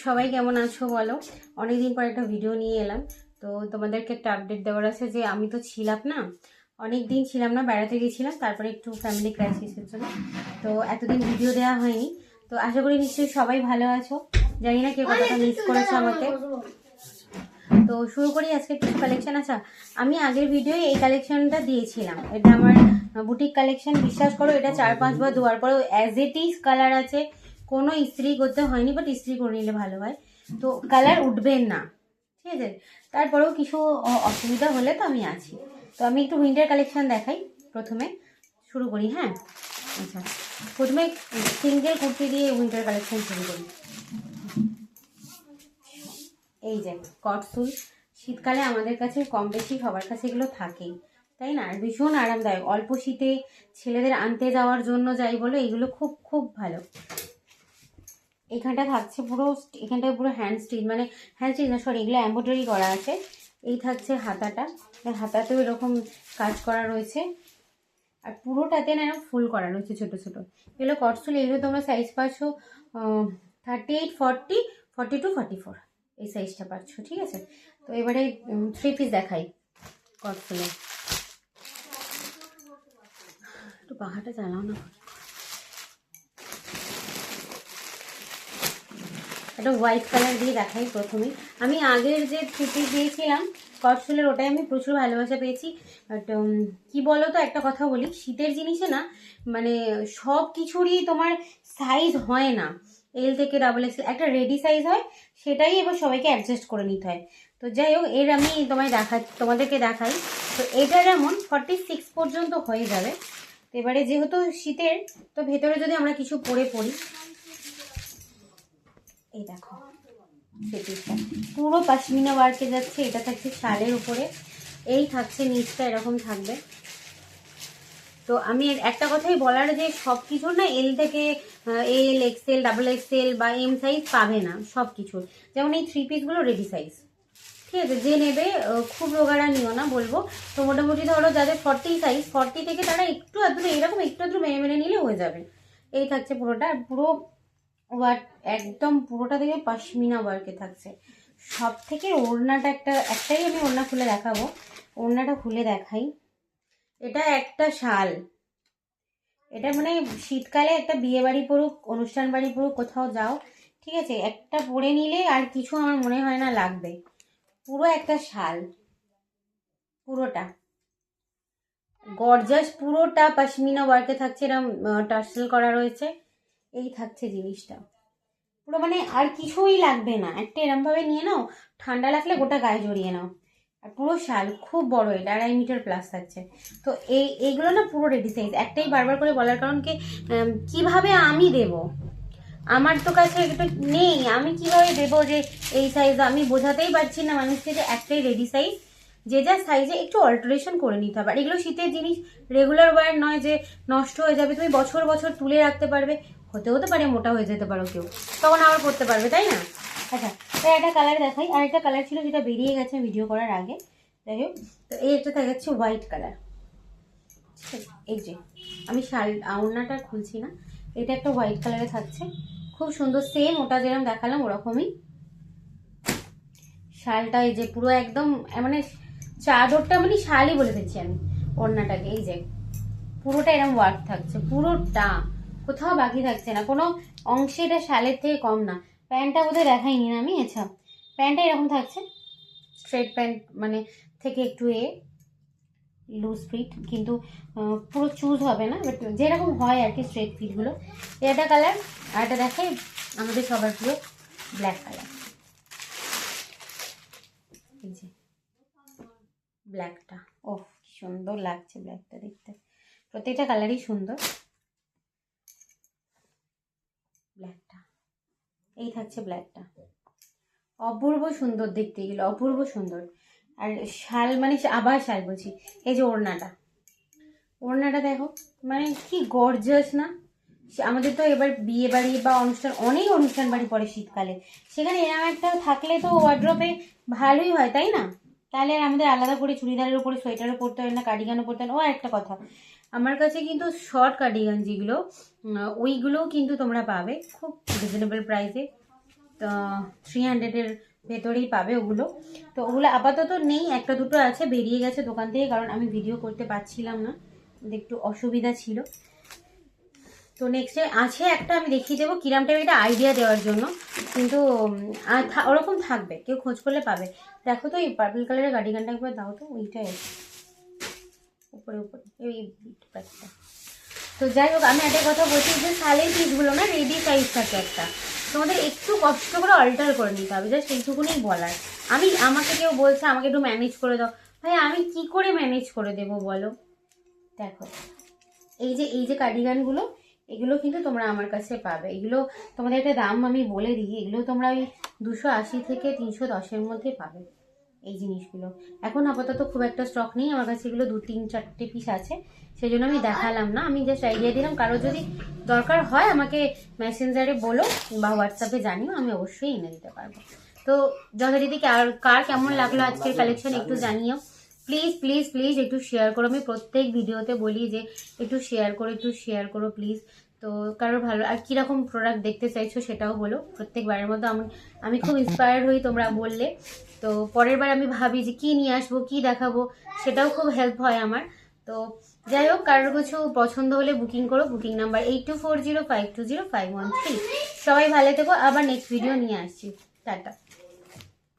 সবাই কেমন আছো বলো। অনেকদিন পর একটা ভিডিও নিয়ে এলাম। তো তোমাদেরকে একটা আপডেট দেওয়ার আছে যে আমি তো ছিলাম না, অনেক দিন ছিলাম না, বেড়াতে গেছিলাম, তারপরে একটু ফ্যামিলি ক্রাইসিসের জন্য তো এতদিন ভিডিও দেওয়া হয়নি। তো আশা করি নিশ্চয়ই সবাই ভালো আছো। জানি না কেউ কতটা মিস করেছো আমাকে। তো শুরু করি আজকে কিছু কালেকশন। আচ্ছা, আমি আগের ভিডিওয়ে এই কালেকশনটা দিয়েছিলাম, এটা আমার বুটিক কালেকশন। বিশ্বাস করো এটা 4-5 বার ধোয়ার পরেও অ্যাজ ইট ইজ কালার আছে, কোনো ইস্ত্রি করতে হয়নি, বাট ইস্ত্রি করে নিলে ভালো হয়, তো কালার উঠবে না, ঠিক আছে। তারপরেও কিছু অসুবিধা হলে তো আমি আছি। তো আমি একটু উইন্টার কালেকশন দেখাই, প্রথমে শুরু করি। হ্যাঁ, আচ্ছা, প্রথমে সিঙ্গেল কুর্তি দিয়ে উইন্টার কালেকশন শুরু করি। এই যে কটসুল, শীতকালে আমাদের কাছে কম বেশি সবার কাছে এগুলো থাকেই, তাই না? আর ভীষণ আরামদায়ক, অল্প শীতে ছেলেদের আনতে যাওয়ার জন্য যাই বলো, এগুলো খুব খুব ভালো। এখানটা থাকছে পুরো, এখানটায় পুরো হ্যান্ড স্টিচ, মানে হ্যান্ড স্টিচ না, সরি, এগুলো এমব্রয়ডারি করা আছে। এই থাকছে হাতাটা, হাতাতেও এরকম কাজ করা রয়েছে, আর পুরোটাতে না এরকম ফুল করা রয়েছে ছোট ছোট। এগুলো কটসুল, এগুলো তোমরা সাইজ পাচ্ছ 38, 40, 42, 44, এই সাইজটা পাচ্ছ, ঠিক আছে। তো এবারে 3 পিস দেখাই কটসুলের। একটু পাখাটা চালাও না। একটা হোয়াইট কালার দিয়ে দেখাই প্রথমেই। আমি আগের যে 3 পিস দিয়েছিলাম কটসুলের, ওটাই আমি প্রচুর ভালোবাসা পেয়েছি। বাট কি বলো তো, একটা কথা বলি, শীতের জিনিসে না মানে সব কিছুরই তোমার সাইজ হয় না। এল থেকে ডাবল এক্সেল একটা রেডি সাইজ হয়, সেটাই এবার সবাইকে অ্যাডজাস্ট করে নিতে হয়। তো যাই হোক, এর আমি তোমাদেরকে দেখাই। তো এটা যেমন 46 পর্যন্ত হয়ে যাবে। তো এবারে যেহেতু শীতের, তো ভেতরে যদি আমরা কিছু পরে পরি, এই দেখো সেটিটা পুরো পশমিনা ওয়ার্কে যাচ্ছে। এটা থাকছে শালের উপরে, এই থাকছে নিচটা এরকম থাকবে। তো আমি একটা কথাই বলার, যে সব কিছুর না এল থেকে এল, এক্সেল, ডাবল এক্সেল বা এম সাইজ পাবে না সব কিছুর। যেমন এই 3 পিসগুলো রেডি সাইজ, ঠিক আছে। যে নেবে খুব রোগাড়া নিও না বলবো। তো মোটামুটি ধরো যাদের 40 সাইজ, 40 থেকে তারা একটু আধটু এরকম একটু আধটু মেনে মেনে নিলে হয়ে যাবে। এই থাকছে পুরোটা, পুরো ওয়ার্ক, একদম পুরোটা থেকে পশমিনা ওয়ার্কে থাকছে। সব থেকে ওড়নাটা একটাই আমি ওড়না খুলে দেখাবো, ওড়নাটা খুলে দেখাই। এটা একটা শাল, এটা মানে শীতকালে একটা বিয়ে বাড়ি পড়ুক, অনুষ্ঠান বাড়ি পড়ুক, কোথাও যাও, ঠিক আছে, একটা পরে নিলে আর কিছু আমার মনে হয় না লাগবে। পুরো একটা শাল, পুরোটা গর্জাস, পুরোটা পশমিনা ওয়ার্কে থাকছে, এরকম টার্সেল করা রয়েছে। এই থাকছে জিনিসটা পুরো, মানে আর কিছুই লাগবে না, একটা এরম ভাবে নিয়ে নাও, ঠান্ডা লাগলে গোটা গায়ে জড়িয়ে নাও। আর পুরো শাল খুব বড়, এটা 2.5 মিটার প্লাস থাকছে। তো এইগুলো না পুরো রেডি সাইজ। একটাই বারবার করে বলার কারণ কি, কিভাবে আমি দেব, আমার তো কাছে এটা নেই, আমি কিভাবে দেবো যে এই সাইজ, আমি বোঝাতেই পারছি না মানুষকে যে একটাই রেডি সাইজ। যে যা সাইজে একটু অল্টারেশন করে নিতে হবে। আর এগুলো শীতের জিনিস, রেগুলার ওয়ার নয় যে নষ্ট হয়ে যাবে, তুমি বছর বছর তুলে রাখতে পারবে। হতে পারে মোটা হয়ে যেতে পারো কেউ, তখন আবার পরতে পারবে, তাই না? আচ্ছা, তাই একটা কালার দেখাই। আর একটা কালার ছিল যেটা বেরিয়ে গেছে ভিডিও করার আগে, যাই হোক। তো এই একটা দেখাচ্ছে হোয়াইট কালার, এই যে আমি শাল ওড়নাটা খুলছি না, এটা একটা হোয়াইট কালারে থাকছে, খুব সুন্দর, সেম ওটা যেরকম দেখালাম ওরকমই শালটা। এই যে পুরো একদম মানে চাদরটা, মানে শালই বলে দিচ্ছি আমি ওড়নাটাকে। এই যে পুরোটা এরকম ওয়ার্ক থাকছে, পুরোটা কোথাও বাকি থাকছে না, কোনো অংশে এটা শালের থেকে কম না। প্যান্টটা বোধহয় দেখাইনি না আমি। আচ্ছা, প্যান্টটা এরকম থাকছে, স্ট্রেট প্যান্ট, মানে থেকে একটু লুজ ফিট, কিন্তু পুরো চুজ হবে না, বাট যেরকম হয় আর কি স্ট্রেট ফিটগুলো। এটা কালার। আর এটা দেখাই আমাদের সবার প্রিয় ব্ল্যাক কালার, এই যে ব্ল্যাকটা, ওহ কি সুন্দর লাগছে ব্ল্যাকটা দেখতে, প্রত্যেকটা কালারই সুন্দর। ব্ল্যাকটা, এই থাকছে ব্ল্যাকটা, অপূর্ব সুন্দর দেখতে, এগুলো অপূর্ব সুন্দর। আর শাল, মানে আবার শাল বলছি, এই যে ওড়নাটা, ওড়নাটা দেখো, মানে কি গর্জাস না। আমাদের তো এবার বিয়ে বাড়ি বা অনুষ্ঠান, অনেক অনুষ্ঠান বাড়ি পড়ে শীতকালে, সেখানে এরকম একটা থাকলে তো ওয়ার্ড্রপে ভালোই হয়, তাই না? তাহলে আর আমাদের আলাদা করে চুড়িদারের উপরে সোয়েটারও পরতে হয় না, কার্ডিগানও পরতে হয় না। ও একটা কথা, আমার কাছে কিন্তু শর্ট কার্ডিগান যেগুলো, ওইগুলোও কিন্তু তোমরা পাবে খুব রিজনেবল প্রাইসে। 300-এর ভেতরেই পাবে ওগুলো। তো ওগুলো আপাতত নেই, একটা দুটো আছে, বেরিয়ে গেছে দোকান থেকে, কারণ আমি ভিডিও করতে পারছিলাম না, একটু অসুবিধা ছিল। তো নেক্সটে আছে একটা, আমি দেখিয়ে দেবো কিরাম টাইপের, একটা আইডিয়া দেওয়ার জন্য, কিন্তু ওরকম থাকবে, কেউ খোঁজ করলে পাবে। দেখো তো এই পার্পল কালারের গার্ডিগানটা একবার দাও তো, ওইটাই উপরে উপরে এই প্যাকটা। তো যাই হোক, আমি একটা কথা বলছি যে শালের পিসগুলো না রেডি সাইজ থাকে একটা, তোমাদের একটু কষ্ট করে অল্টার করে নিতে হবে, জাস্ট এইটুকুনি বলার। আমাকে কেউ বলছে আমাকে একটু ম্যানেজ করে দাও, ভাই আমি কি করে ম্যানেজ করে দেবো বলো। দেখো এই যে কার্ডিগানগুলো, এগুলো কিন্তু তোমরা আমার কাছে পাবে। এগুলো তোমাদের একটা দাম আমি বলে দিই, এগুলো তোমরা ওই 280 থেকে 310-এর মধ্যে পাবে এই জিনিসগুলো। এখন আপাতত খুব একটা স্টক নেই আমার কাছে, এগুলো 2-3-4টে পিস আছে, সেই জন্য আমি দেখালাম না, আমি জাস্ট আইডিয়া দিলাম। কারো যদি দরকার হয় আমাকে মেসেঞ্জারে বলো বা হোয়াটসঅ্যাপে জানিও, আমি অবশ্যই এনে দিতে পারবো। তো যথারীতি কার কেমন লাগলো আজকের কালেকশন একটু জানিও প্লিজ প্লিজ প্লিজ, একটু শেয়ার করো। আমি প্রত্যেক ভিডিওতে বলি যে একটু শেয়ার করো প্লিজ। তো কারোর ভালো আর কীরকম প্রোডাক্ট দেখতে চাইছো সেটাও বলো, প্রত্যেকবারের মতো আমি খুব ইন্সপায়ার হই তোমরা বললে। তো পরের বার আমি ভাবি যে কী নিয়ে আসবো, কী দেখাবো, সেটাও খুব হেল্প হয় আমার। তো যাই হোক, কারোর কিছু পছন্দ হলে বুকিং করো, বুকিং নাম্বার 8240520513। সবাই ভালো থেকো, আবার নেক্সট ভিডিও নিয়ে আসছি, টাটা।